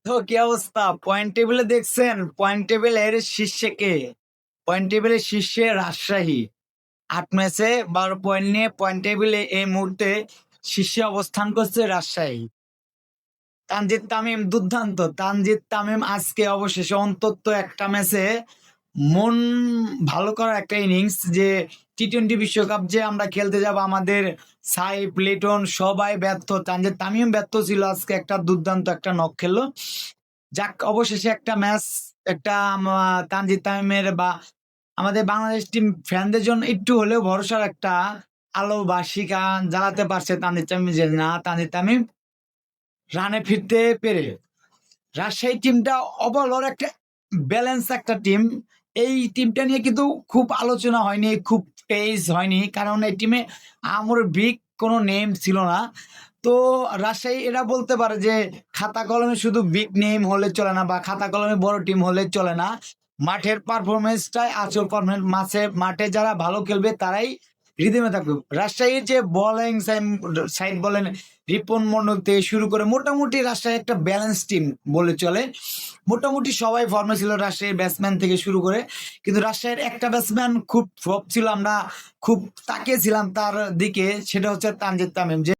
তো কি অবস্থা? পয়েন্ট টেবিলে দেখছেন? পয়েন্ট টেবিলের শীর্ষে কে? পয়েন্ট টেবিলের শীর্ষে রাজশাহী। ৮ ম্যাচে ১২ পয়েন্ট নিয়ে পয়েন্ট টেবিলে এই মুহূর্তে শীর্ষে অবস্থান করছে রাজশাহী। তানজিদ তামিম দুর্দান্ত। তানজিদ তামিম আজকে অবশেষে অন্তত একটা ম্যাচে মন ভালো করার একটা ইনিংস, যে টি-20 বিশ্বকাপ যে আমরা খেলতে যাব, আমাদের সাইফ, লিটন সবাই ব্যর্থ। তানজিদ তামিম ব্যর্থ ছিল, আজকে একটা দুর্দান্ত একটা নক খেললো। যাক, অবশেষে একটা ম্যাচ, একটা তানজিদ তামিমের বা আমাদের বাংলাদেশ টিম ফ্যানদের জন্য একটু হলেও ভরসার একটা আলো বা শিখা জ্বালাতে পারছে তানজিদ তামিম, যে না, তানজিদ তামিম রানে ফিরতে পেরে। রাজশাহী টিমটা ওভারঅল একটা ব্যালেন্স একটা টিম। এই টিমটা নিয়ে কিন্তু খুব আলোচনা হয়নি, খুব পেজ হয়নি, কারণ এই টিমে আমার বিগ কোনো নেম ছিল না। তো রাজশাহী এরা বলতে পারে যে খাতা কলমে শুধু বিগ নেম হলে চলে না, বা খাতা কলমে বড় টিম হলে চলে না, মাঠের পারফরমেন্সটাই আসল পারফরমেন্স। মাঠে যারা ভালো খেলবে তারাই রিদিমে থাকবে। রাজশাহীর যে বোলিং সাইড বলেন, রিপন মন্ডল থেকে শুরু করে মোটামুটি রাজশাহী একটা ব্যালেন্স টিম বলে চলে। মোটামুটি সবাই ফর্মে ছিল রাজশাহীর ব্যাটসম্যান থেকে শুরু করে, কিন্তু রাজশাহীর একটা ব্যাটসম্যান খুব ফ্লপ ছিল, আমরা খুব তাকিয়েছিলাম তার দিকে, সেটা হচ্ছে তানজিদ তামিম। যে